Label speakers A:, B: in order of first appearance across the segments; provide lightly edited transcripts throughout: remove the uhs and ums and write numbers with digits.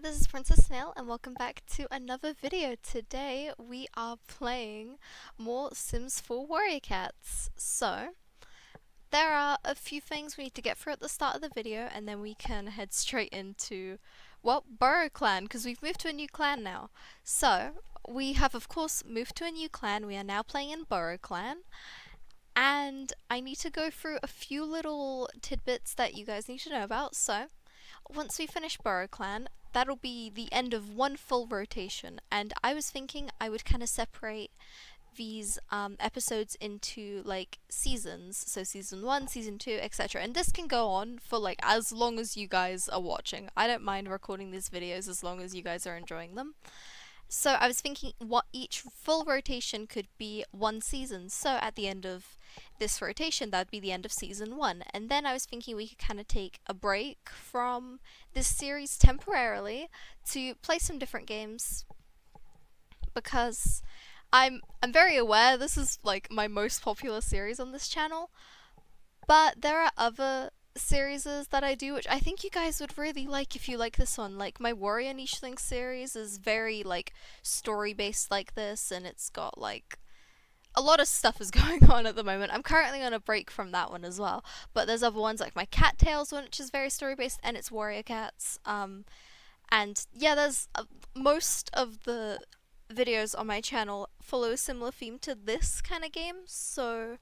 A: this is Princess Snail and welcome back to another video. Today we are playing more Sims 4 Warrior Cats. So, there are a few things we need to get through at the start of the video and then we can head straight into, well, BurrowClan, because we've moved to a new clan now. So, we have of course moved to a new clan. We are now playing in BurrowClan. And I need to go through a few little tidbits that you guys need to know about. So, once we finish BurrowClan, that'll be the end of one full rotation, and I was thinking I would kind of separate these episodes into like seasons, so season 1, season 2, etc. And this can go on for like as long as you guys are watching. I don't mind recording these videos as long as you guys are enjoying them. So I was thinking what each full rotation could be one season. So at the end of this rotation, that'd be the end of season 1. And then I was thinking we could kind of take a break from this series temporarily to play some different games, because I'm very aware this is like my most popular series on this channel, but there are other series that I do which I think you guys would really like if you like this one. Like my Warrior Nicheling series is very like story based like this, and it's got like a lot of stuff is going on at the moment. I'm currently on a break from that one as well, but there's other ones like my Cattails one, which is very story based and it's Warrior Cats. And yeah, there's most of the videos on my channel follow a similar theme to this kind of game. So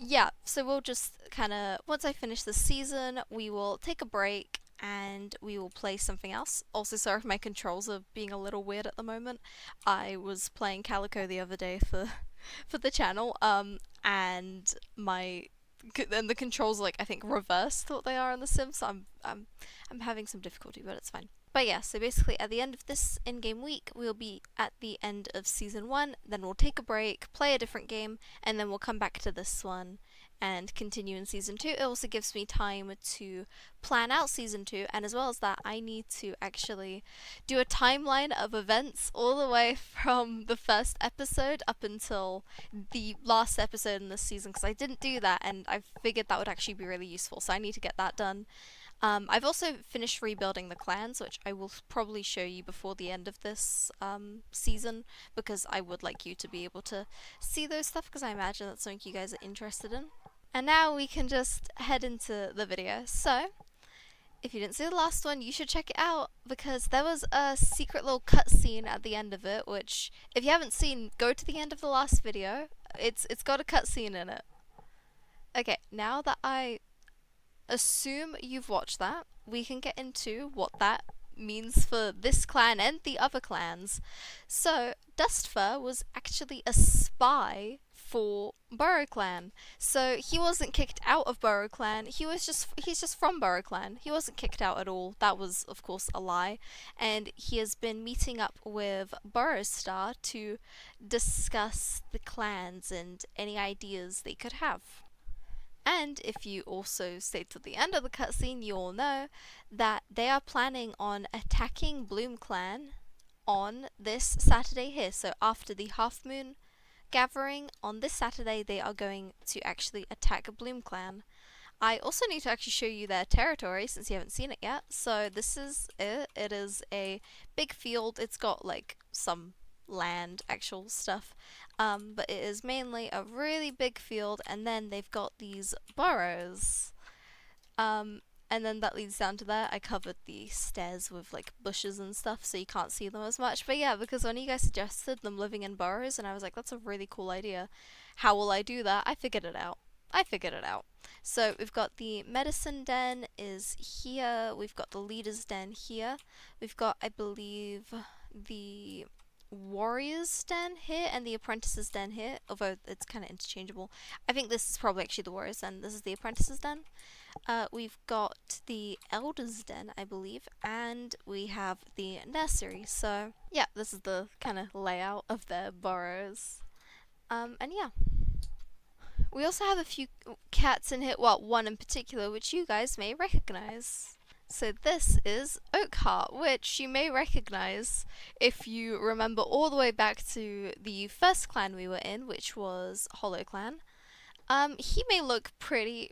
A: yeah, so we'll just kind of, once I finish this season, we will take a break and we will play something else. Also, sorry if my controls are being a little weird at the moment. I was playing Calico the other day for the channel, and the controls, like, I think reversed what they are in The Sims, so I'm having some difficulty, but it's fine. But yeah, so basically at the end of this in-game week, we'll be at the end of Season 1, then we'll take a break, play a different game, and then we'll come back to this one and continue in Season 2. It also gives me time to plan out Season 2, and as well as that, I need to actually do a timeline of events all the way from the first episode up until the last episode in this season, because I didn't do that, and I figured that would actually be really useful, so I need to get that done. I've also finished rebuilding the clans, which I will probably show you before the end of this season, because I would like you to be able to see those stuff, because I imagine that's something you guys are interested in. And now we can just head into the video. So, if you didn't see the last one, you should check it out, because there was a secret little cutscene at the end of it, which, if you haven't seen, go to the end of the last video. It's got a cutscene in it. Okay, now that I assume you've watched that, we can get into what that means for this clan and the other clans. So, Dustfur was actually a spy for BurrowClan. So he wasn't kicked out of BurrowClan, he's just from BurrowClan. He wasn't kicked out at all. That was of course a lie. And he has been meeting up with Burrowstar to discuss the clans and any ideas they could have. And if you also stay to the end of the cutscene, you'll know that they are planning on attacking BurrowClan on this Saturday here. So after the half moon gathering on this Saturday, they are going to actually attack BurrowClan. I also need to actually show you their territory since you haven't seen it yet. So this is it. It is a big field. It's got like some land, actual stuff. But it is mainly a really big field, and then they've got these burrows. And then that leads down to there. I covered the stairs with like bushes and stuff, so you can't see them as much. But yeah, because one of you guys suggested them living in burrows, and I was like, that's a really cool idea. How will I do that? I figured it out. So we've got the medicine den is here. We've got the leader's den here. We've got, I believe, the warrior's den here and the apprentice's den here, although it's kind of interchangeable. I think this is probably actually the warrior's den. This is the apprentice's den. We've got the elder's den, I believe, and we have the nursery. So yeah, this is the kind of layout of their burrows. And yeah, we also have a few cats in here, well, one in particular, which you guys may recognize. So this is Oakheart, which you may recognize if you remember all the way back to the first clan we were in, which was HollowClan. He may look pretty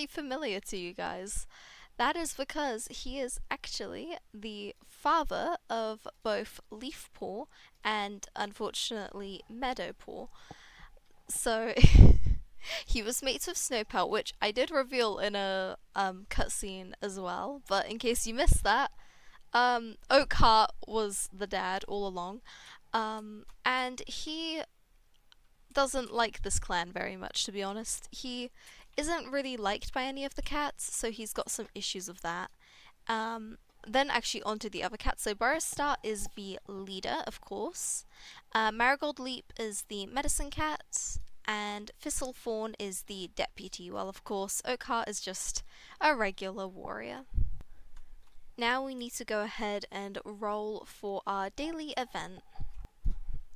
A: familiar to you guys. That is because he is actually the father of both Leafpaw and, unfortunately, Meadowpaw. So he was mates with Snowpelt, which I did reveal in a cutscene as well. But in case you missed that, Oakheart was the dad all along, and he doesn't like this clan very much, to be honest. He isn't really liked by any of the cats, so he's got some issues with that. Then actually onto the other cats. So Burrowstar is the leader, of course. Marigold Leap is the medicine cat, and Thistlefawn is the deputy. Well, of course, Oakheart is just a regular warrior. Now we need to go ahead and roll for our daily event.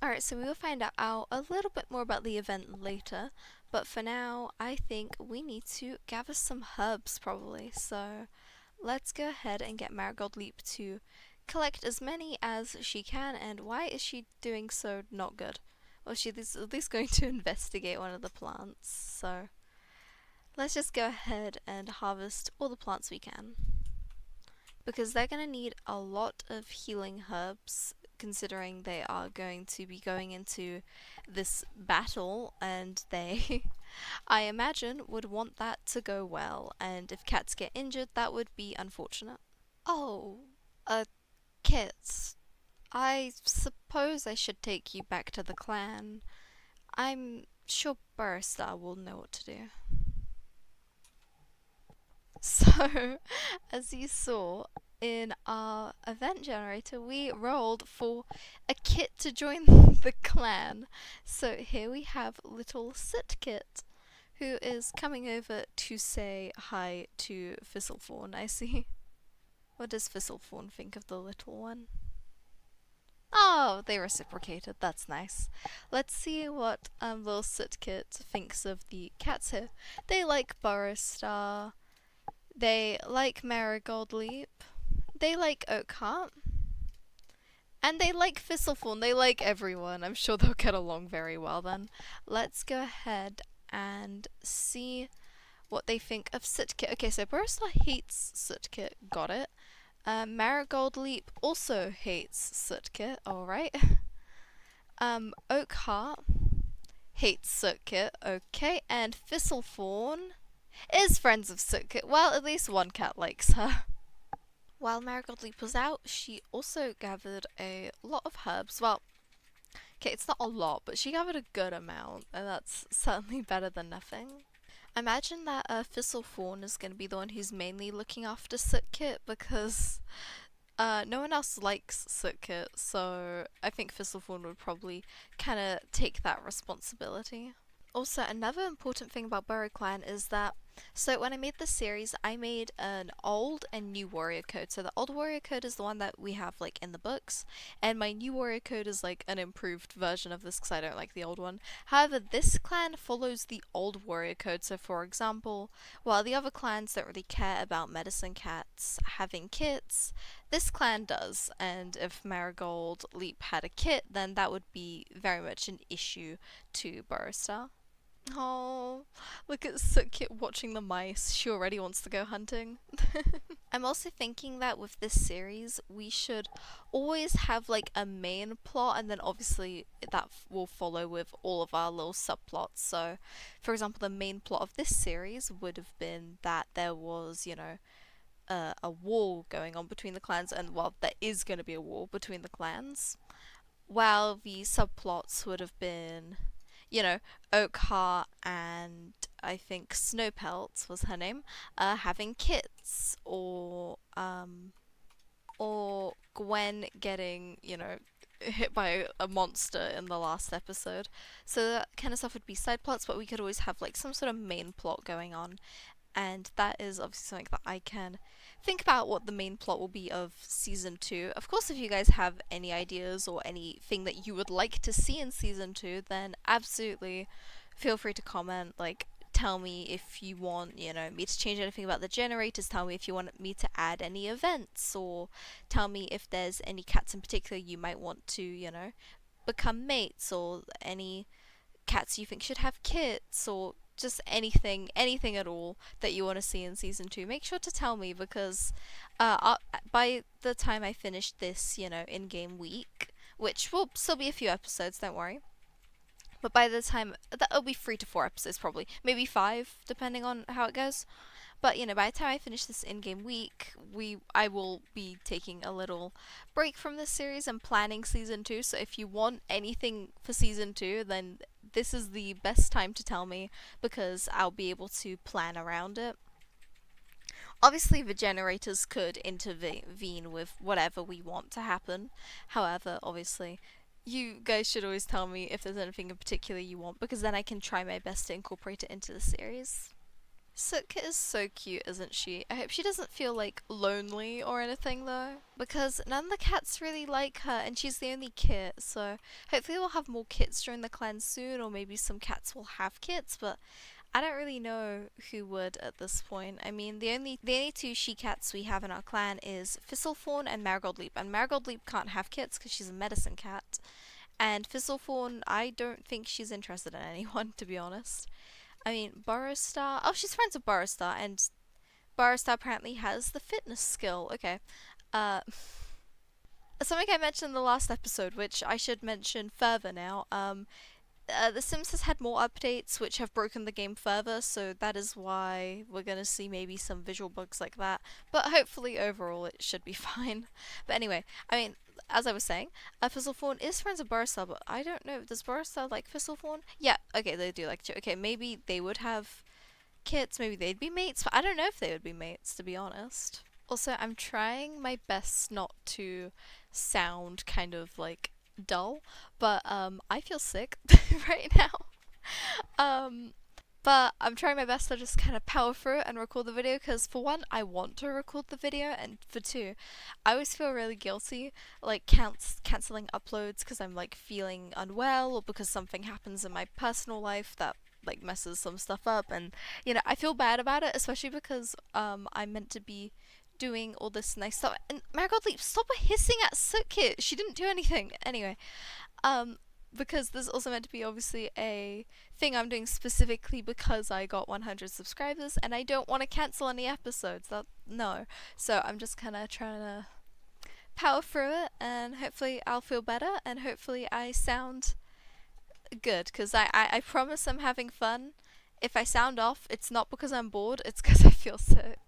A: Alright, so we will find out a little bit more about the event later, but for now, I think we need to gather some herbs probably. So let's go ahead and get Marigold Leap to collect as many as she can. And why is she doing so not good? Well, she's at least going to investigate one of the plants. So let's just go ahead and harvest all the plants we can, because they're going to need a lot of healing herbs, considering they are going to be going into this battle, and they, I imagine, would want that to go well, and if cats get injured, that would be unfortunate. Oh, Kit, I suppose I should take you back to the clan. I'm sure Burstar will know what to do. So, as you saw in our event generator, we rolled for a Kit to join the clan. So here we have little Sitkit, who is coming over to say hi to Thistlefawn, I see. What does Thistlefawn think of the little one? Oh, they reciprocated. That's nice. Let's see what little Sitkit thinks of the cats here. They like Burrowstar. They like Marigold Leap. They like Oakheart. And they like Thistlefawn. They like everyone. I'm sure they'll get along very well then. Let's go ahead and see what they think of Sitkit. Okay, so Burrowstar hates Sitkit. Got it. Marigold Leap also hates Sitkit. Alright. Oakheart hates Sitkit. Okay. And Thistlefawn is friends of Sitkit. Well, at least one cat likes her. While Marigold Leap was out, she also gathered a lot of herbs. Well, okay, it's not a lot, but she gathered a good amount, and that's certainly better than nothing. I imagine that Thistlefawn is going to be the one who's mainly looking after Sitkit, because no one else likes Sitkit, so I think Thistlefawn would probably kind of take that responsibility. Also, another important thing about BurrowClan is that, so when I made this series, I made an old and new warrior code. So the old warrior code is the one that we have like in the books, and my new warrior code is like an improved version of this because I don't like the old one. However, this clan follows the old warrior code. So for example, while the other clans don't really care about medicine cats having kits, this clan does, and if Marigold Leap had a kit, then that would be very much an issue to Burrowstar. Oh, look at Sukkit watching the mice. She already wants to go hunting. I'm also thinking that with this series, we should always have like a main plot, and then obviously that will follow with all of our little subplots. So, for example, the main plot of this series would have been that there was, a war going on between the clans, and well, there is going to be a war between the clans. While the subplots would have been, Oakheart and I think Snowpelt was her name, having kits, or Gwen getting, hit by a monster in the last episode. So that kind of stuff would be side plots, but we could always have like some sort of main plot going on, and that is obviously something that I can think about what the main plot will be of season 2. Of course, if you guys have any ideas or anything that you would like to see in season 2, then absolutely feel free to comment. Like, tell me if you want, me to change anything about the generators, tell me if you want me to add any events, or tell me if there's any cats in particular you might want to, become mates, or any cats you think should have kits, or just anything at all that you want to see in season 2, make sure to tell me, because by the time I finish this, in-game week, which will still be a few episodes, don't worry. But by the time that'll be 3 to 4 episodes, probably, maybe 5, depending on how it goes. But by the time I finish this in-game week, I will be taking a little break from this series and planning season 2. So if you want anything for season 2, then this is the best time to tell me, because I'll be able to plan around it. Obviously, the generators could intervene with whatever we want to happen. However, obviously, you guys should always tell me if there's anything in particular you want, because then I can try my best to incorporate it into the series. Sutka is so cute, isn't she? I hope she doesn't feel like lonely or anything though, because none of the cats really like her and she's the only kit, so hopefully we'll have more kits during the clan soon, or maybe some cats will have kits, but I don't really know who would at this point. I mean, the only 2 she-cats we have in our clan is Thistlefawn and Marigold Leap, and Marigold Leap can't have kits because she's a medicine cat, and Thistlefawn, I don't think she's interested in anyone, to be honest. I mean, BurrowStar. Oh, she's friends with BurrowStar, and BurrowStar apparently has the fitness skill. Okay. Something I mentioned in the last episode, which I should mention further now. The Sims has had more updates which have broken the game further, so that is why we're gonna see maybe some visual bugs like that. But hopefully, overall, it should be fine. But anyway, I mean, as I was saying, Thistlefawn is friends with BurrowStar, but I don't know, does BurrowStar like Thistlefawn? Yeah, okay, they do like it. Okay, maybe they would have kits, maybe they'd be mates, but I don't know if they would be mates, to be honest. Also, I'm trying my best not to sound kind of like dull, but I feel sick right now. But I'm trying my best to just kind of power through it and record the video, because for one, I want to record the video, and for two, I always feel really guilty like cancelling uploads because I'm like feeling unwell, or because something happens in my personal life that like messes some stuff up, and I feel bad about it, especially because I'm meant to be doing all this nice stuff. And Marigold Leap, stop hissing at Sutkit. She didn't do anything. Anyway, because there's also meant to be obviously a thing I'm doing specifically because I got 100 subscribers, and I don't want to cancel any episodes. No. So I'm just kind of trying to power through it, and hopefully I'll feel better, and hopefully I sound good, because I promise I'm having fun. If I sound off, it's not because I'm bored, it's because I feel sick.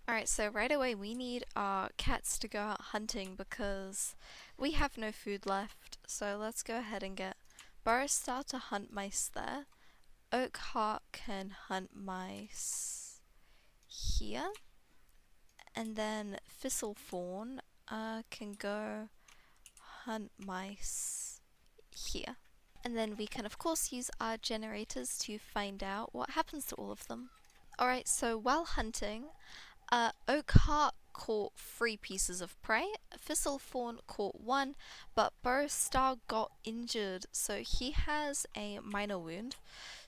A: Alright, so right away we need our cats to go out hunting because we have no food left. So let's go ahead and get BurrowStar to hunt mice there. Oakheart can hunt mice here. And then Thistlefawn can go hunt mice here. And then we can of course use our generators to find out what happens to all of them. Alright, so while hunting, Oakheart caught 3 pieces of prey, Thistlefawn caught 1, but BurrowStar got injured, so he has a minor wound.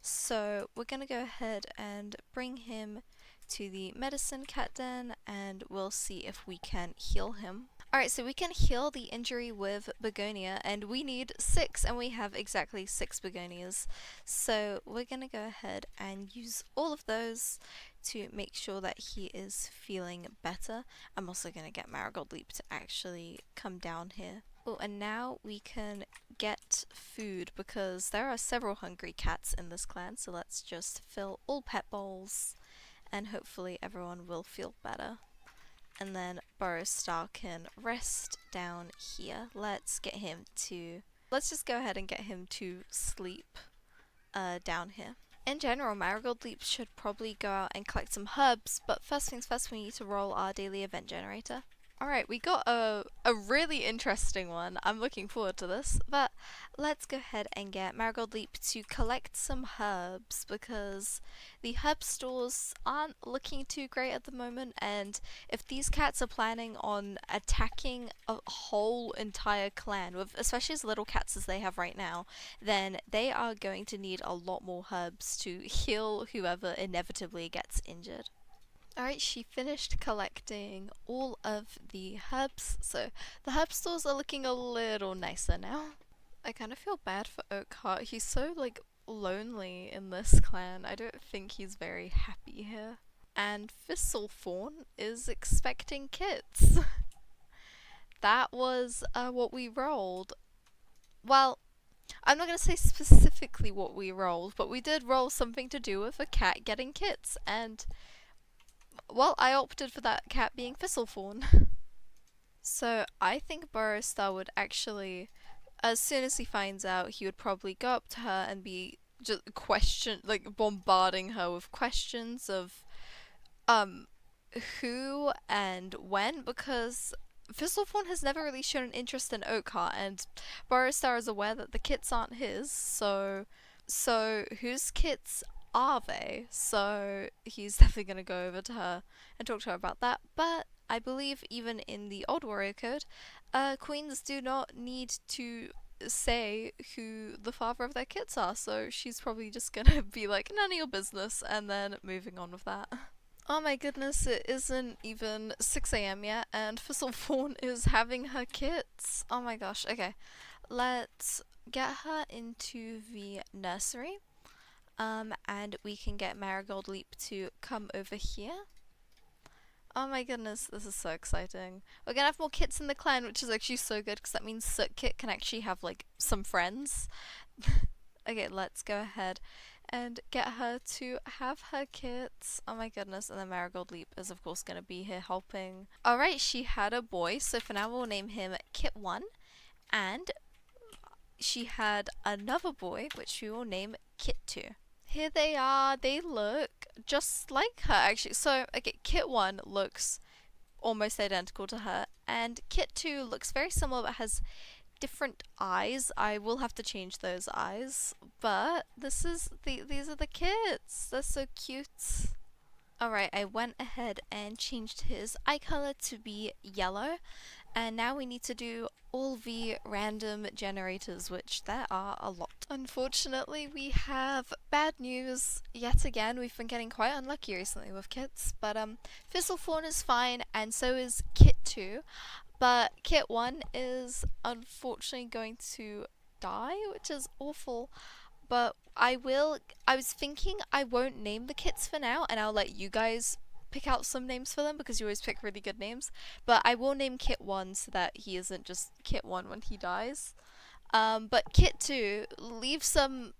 A: So we're gonna go ahead and bring him to the medicine cat den, and we'll see if we can heal him. Alright, so we can heal the injury with Begonia, and we need 6, and we have exactly 6 Begonias. So we're gonna go ahead and use all of those to make sure that he is feeling better. I'm also gonna get Marigold Leap to actually come down here. Oh, and now we can get food because there are several hungry cats in this clan, so let's just fill all pet bowls and hopefully everyone will feel better. And then BurrowStar can rest down here. Let's just go ahead and get him to sleep down here. In general, Marigold Leap should probably go out and collect some herbs, but first things first, we need to roll our daily event generator. Alright, we got a really interesting one. I'm looking forward to this, but let's go ahead and get Marigold Leap to collect some herbs because the herb stores aren't looking too great at the moment, and if these cats are planning on attacking a whole entire clan, with especially as little cats as they have right now, then they are going to need a lot more herbs to heal whoever inevitably gets injured. Alright, she finished collecting all of the herbs, so the herb stores are looking a little nicer now. I kind of feel bad for Oakheart. He's so, like, lonely in this clan. I don't think he's very happy here. And Thistlefawn is expecting kits. That was what we rolled. Well, I'm not going to say specifically what we rolled, but we did roll something to do with a cat getting kits, and, well, I opted for that cat being Thistlefawn. So I think Burrowstar would actually, as soon as he finds out, he would probably go up to her and be just bombarding her with questions of, um, who and when, because Thistlefawn has never really shown an interest in Oakheart, and Burrowstar is aware that the kits aren't his, so whose kits are they? So he's definitely gonna go over to her and talk to her about that. But I believe even in the old warrior code, queens do not need to say who the father of their kits are, so she's probably just gonna be like, none of your business, and then moving on with that. Oh my goodness, it isn't even 6 a.m. yet, and Thistlefawn is having her kits. Oh my gosh, okay. Let's get her into the nursery, and we can get Marigold Leap to come over here. Oh my goodness, this is so exciting. We're gonna have more kits in the clan, which is actually so good, because that means Soot Kit can actually have, like, some friends. Okay, let's go ahead and get her to have her kits. Oh my goodness, and then Marigold Leap is of course going to be here helping. Alright, she had a boy, so for now we'll name him Kit1, and she had another boy, which we will name Kit2. Here they are, they look just like her actually. So, okay, Kit1 looks almost identical to her, and Kit2 looks very similar but has different eyes. I will have to change those eyes, but these are the kits. They're so cute. Alright, I went ahead and changed his eye color to be yellow, and now we need to do all the random generators, which there are a lot. Unfortunately, we have bad news yet again. We've been getting quite unlucky recently with kits, but Thistlefawn is fine, and so is Kit 2. But Kit 1 is unfortunately going to die, which is awful. But I was thinking I won't name the kits for now, and I'll let you guys pick out some names for them, because you always pick really good names. But I will name Kit 1 so that he isn't just Kit 1 when he dies. But Kit 2, leave some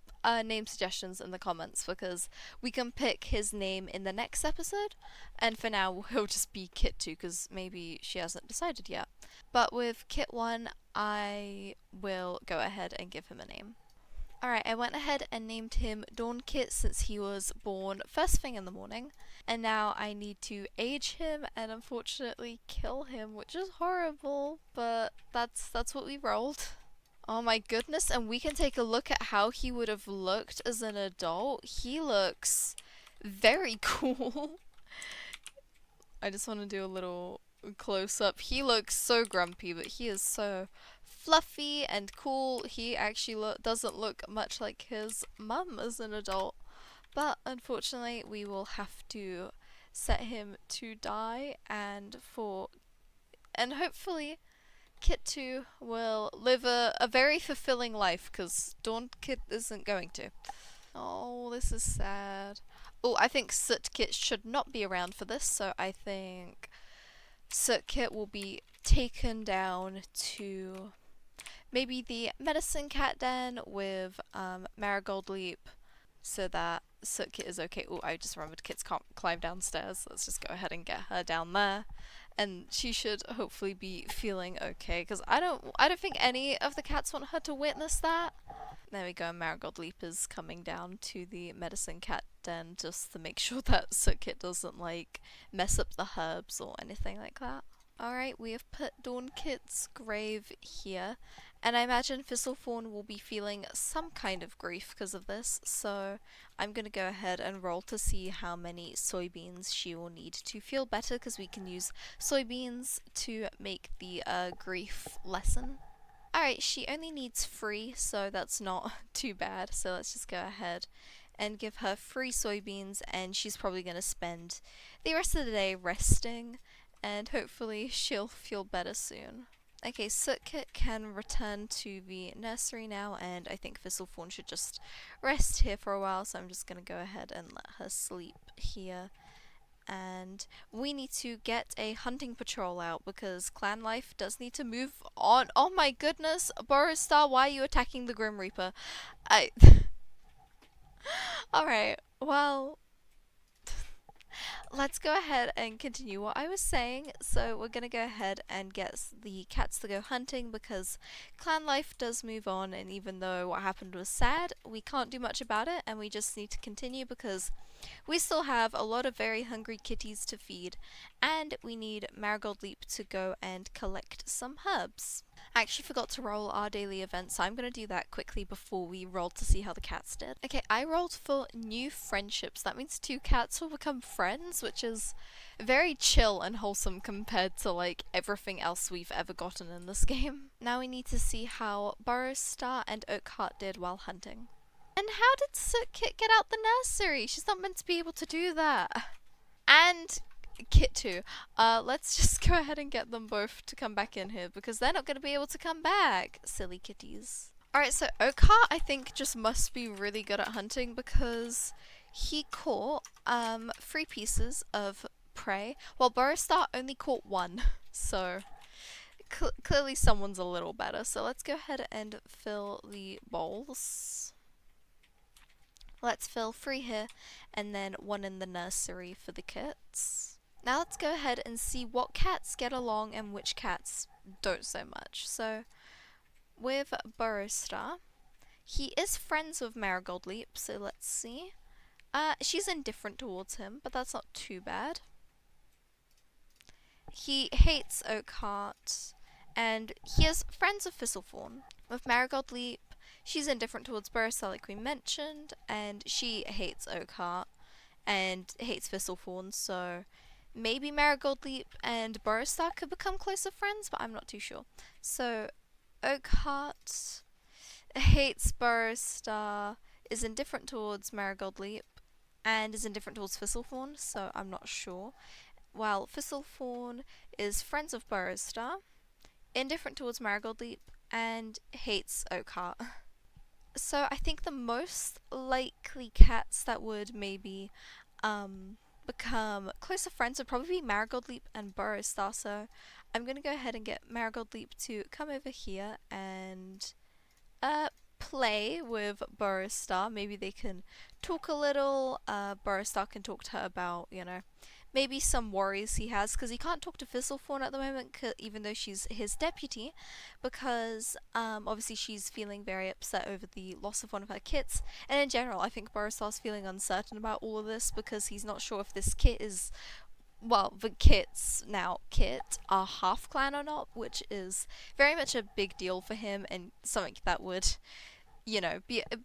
A: name suggestions in the comments, because we can pick his name in the next episode, and for now he'll just be Kit 2 because maybe she hasn't decided yet. But with Kit 1, I will go ahead and give him a name. Alright, I went ahead and named him Dawn Kit since he was born first thing in the morning, and now I need to age him and unfortunately kill him, which is horrible, but that's what we rolled. Oh my goodness, and we can take a look at how he would have looked as an adult. He looks very cool. I just want to do a little close up. He looks so grumpy, but he is so fluffy and cool. He actually doesn't look much like his mum as an adult. But unfortunately, we will have to set him to die, and hopefully Kit 2 will live a very fulfilling life, because Dawn Kit isn't going to. Oh, this is sad. Oh, I think Soot Kit should not be around for this, so I think Soot Kit will be taken down to maybe the medicine cat den with Marigold Leap, so that Soot Kit is okay. Oh, I just remembered Kits can't climb downstairs. Let's just go ahead and get her down there. And she should hopefully be feeling okay, because I don't think any of the cats want her to witness that. There we go, Marigold Leap is coming down to the medicine cat den just to make sure that Soot Kit doesn't, like, mess up the herbs or anything like that. Alright, we have put Dawn Kit's grave here, and I imagine Thistlefawn will be feeling some kind of grief because of this, so I'm going to go ahead and roll to see how many soybeans she will need to feel better, because we can use soybeans to make the grief lessen. Alright, she only needs 3, so that's not too bad, so let's just go ahead and give her 3 soybeans, and she's probably going to spend the rest of the day resting, and hopefully she'll feel better soon. Okay, Sootkit can return to the nursery now, and I think Thistlefawn should just rest here for a while, so I'm just gonna go ahead and let her sleep here. And we need to get a hunting patrol out because clan life does need to move on. Oh my goodness, Boristar, why are you attacking the Grim Reaper? I. Alright, well, let's go ahead and continue what I was saying. So we're gonna go ahead and get the cats to go hunting because clan life does move on, and even though what happened was sad, we can't do much about it, and we just need to continue because we still have a lot of very hungry kitties to feed, and we need Marigold Leap to go and collect some herbs. I actually forgot to roll our daily event, so I'm going to do that quickly before we roll to see how the cats did. Okay, I rolled for new friendships. That means 2 cats will become friends, which is very chill and wholesome compared to like everything else we've ever gotten in this game. Now we need to see how Burrowstar and Oakheart did while hunting. And how did Sootkit get out the nursery? She's not meant to be able to do that. And Kit too. Let's just go ahead and get them both to come back in here because they're not going to be able to come back. Silly kitties. Alright, so Oakheart I think just must be really good at hunting because he caught 3 pieces of prey while Burrowstar only caught 1. So clearly someone's a little better. So let's go ahead and fill the bowls. Let's fill 3 here and then 1 in the nursery for the kits. Now let's go ahead and see what cats get along and which cats don't so much. So with Burrowstar, he is friends with Marigold Leap, so let's see. She's indifferent towards him, but that's not too bad. He hates Oakheart, and he is friends with Thistlefawn. With Marigold Leap, she's indifferent towards Burrowstar, like we mentioned, and she hates Oakheart and hates Thistlefawn, so maybe Marigold Leap and Burrowstar could become closer friends, but I'm not too sure. So Oakheart hates Burrowstar, is indifferent towards Marigold Leap, and is indifferent towards Thistlefawn, so I'm not sure. While Thistlefawn is friends with Burrowstar, indifferent towards Marigold Leap, and hates Oakheart. So I think the most likely cats that would maybe become closer friends would probably be Marigold Leap and Burrowstar. So I'm gonna go ahead and get Marigold Leap to come over here and play with Burrowstar. Maybe they can talk a little. Burrowstar can talk to her about, you know, maybe some worries he has, because he can't talk to Thistlefawn at the moment, even though she's his deputy, because obviously she's feeling very upset over the loss of one of her kits, and in general I think Burrowstar's feeling uncertain about all of this because he's not sure if this kit is, well, the kits now kit are half clan or not, which is very much a big deal for him and something that would, you know,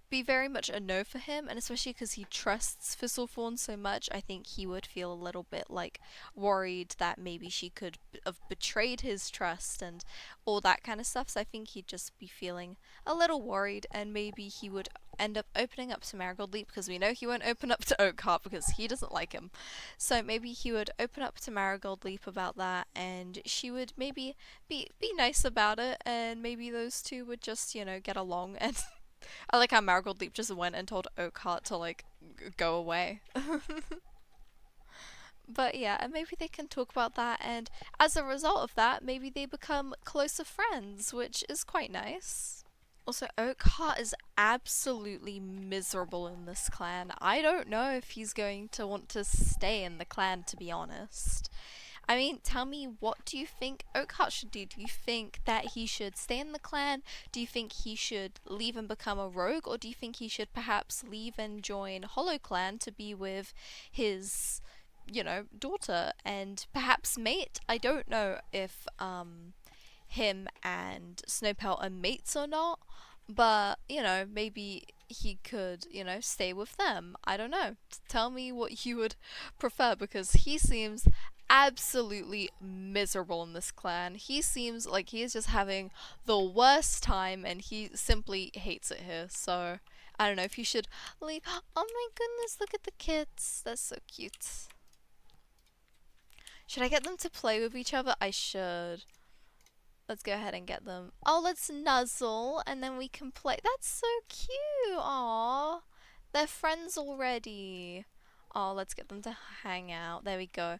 A: be very much a no for him, and especially because he trusts Thistlefawn so much, I think he would feel a little bit like worried that maybe she could have betrayed his trust and all that kind of stuff. So I think he'd just be feeling a little worried, and maybe he would end up opening up to Marigold Leap because we know he won't open up to Oakheart because he doesn't like him. So maybe he would open up to Marigold Leap about that, and she would maybe be nice about it, and maybe those two would just, you know, get along. And I like how Marigold Leap just went and told Oakheart to, like, go away. But yeah, and maybe they can talk about that, and as a result of that, maybe they become closer friends, which is quite nice. Also, Oakheart is absolutely miserable in this clan. I don't know if he's going to want to stay in the clan, to be honest. I mean, tell me, what do you think Oakheart should do? Do you think that he should stay in the clan? Do you think he should leave and become a rogue? Or do you think he should perhaps leave and join BurrowClan to be with his, you know, daughter and perhaps mate? I don't know if him and Snowpelt are mates or not, but, you know, maybe he could, you know, stay with them. I don't know. Tell me what you would prefer, because he seems absolutely miserable in this clan. He seems like he is just having the worst time and he simply hates it here. So I don't know if you should leave. Oh my goodness, look at the kids. They're so cute. Should I get them to play with each other? I should. Let's go ahead and get them. Oh, let's nuzzle and then we can play. That's so cute. Aw. They're friends already. Oh, let's get them to hang out. There we go.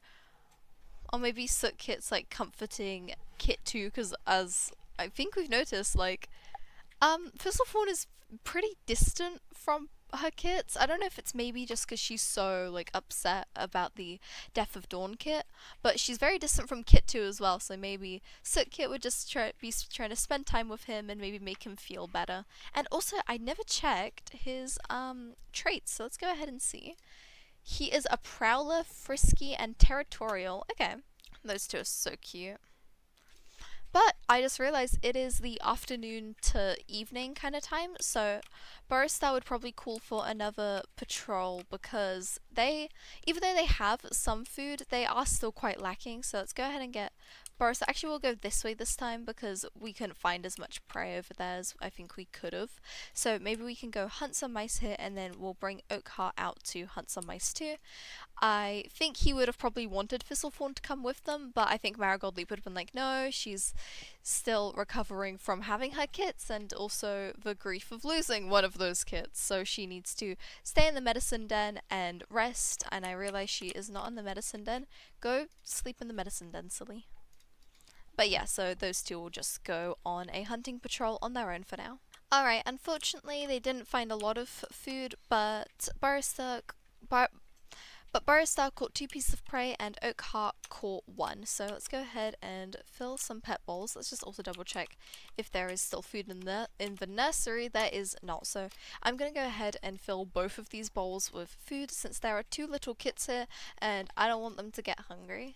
A: Or maybe Soot Kit's like comforting Kit too, because as I think we've noticed, like, Thistlefawn is pretty distant from her kits. I don't know if it's maybe just because she's so like upset about the death of Dawn Kit, but she's very distant from Kit too as well. So maybe Soot Kit would just be trying to spend time with him and maybe make him feel better. And also, I never checked his traits, so let's go ahead and see. He is a prowler, frisky, and territorial. Okay, those two are so cute. But I just realized it is the afternoon to evening kind of time, so Burrowstar would probably call for another patrol because they, even though they have some food, they are still quite lacking. So let's go ahead and get Burrowstar. Actually, we'll go this way this time because we couldn't find as much prey over there as I think we could have. So maybe we can go hunt some mice here and then we'll bring Oakheart out to hunt some mice too. I think he would have probably wanted Thistlefawn to come with them, but I think Marigold Leap would have been like, no, she's still recovering from having her kits and also the grief of losing one of those kits, so she needs to stay in the medicine den and rest, and I realize she is not in the medicine den. Go sleep in the medicine den, silly. But yeah, so those two will just go on a hunting patrol on their own for now. Alright, unfortunately they didn't find a lot of food, but Burrowstar caught 2 pieces of prey and Oakheart caught 1. So let's go ahead and fill some pet bowls. Let's just also double check if there is still food in the nursery. There is not. So I'm going to go ahead and fill both of these bowls with food since there are 2 little kits here and I don't want them to get hungry.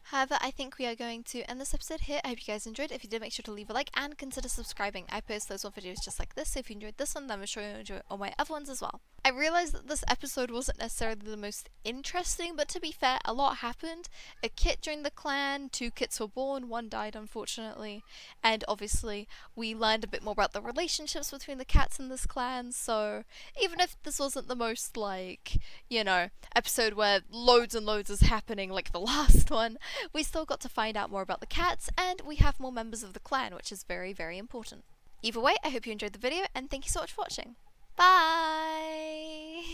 A: However, I think we are going to end this episode here. I hope you guys enjoyed. If you did, make sure to leave a like and consider subscribing. I post those videos just like this, so if you enjoyed this one, then I'm sure you'll enjoy all my other ones as well. I realized that this episode wasn't necessarily the most interesting, but to be fair, a lot happened. A kit joined the clan, 2 kits were born, 1 died unfortunately, and obviously we learned a bit more about the relationships between the cats in this clan, so even if this wasn't the most, like, you know, episode where loads and loads is happening like the last one, we still got to find out more about the cats, and we have more members of the clan, which is very, very important. Either way, I hope you enjoyed the video, and thank you so much for watching. Bye!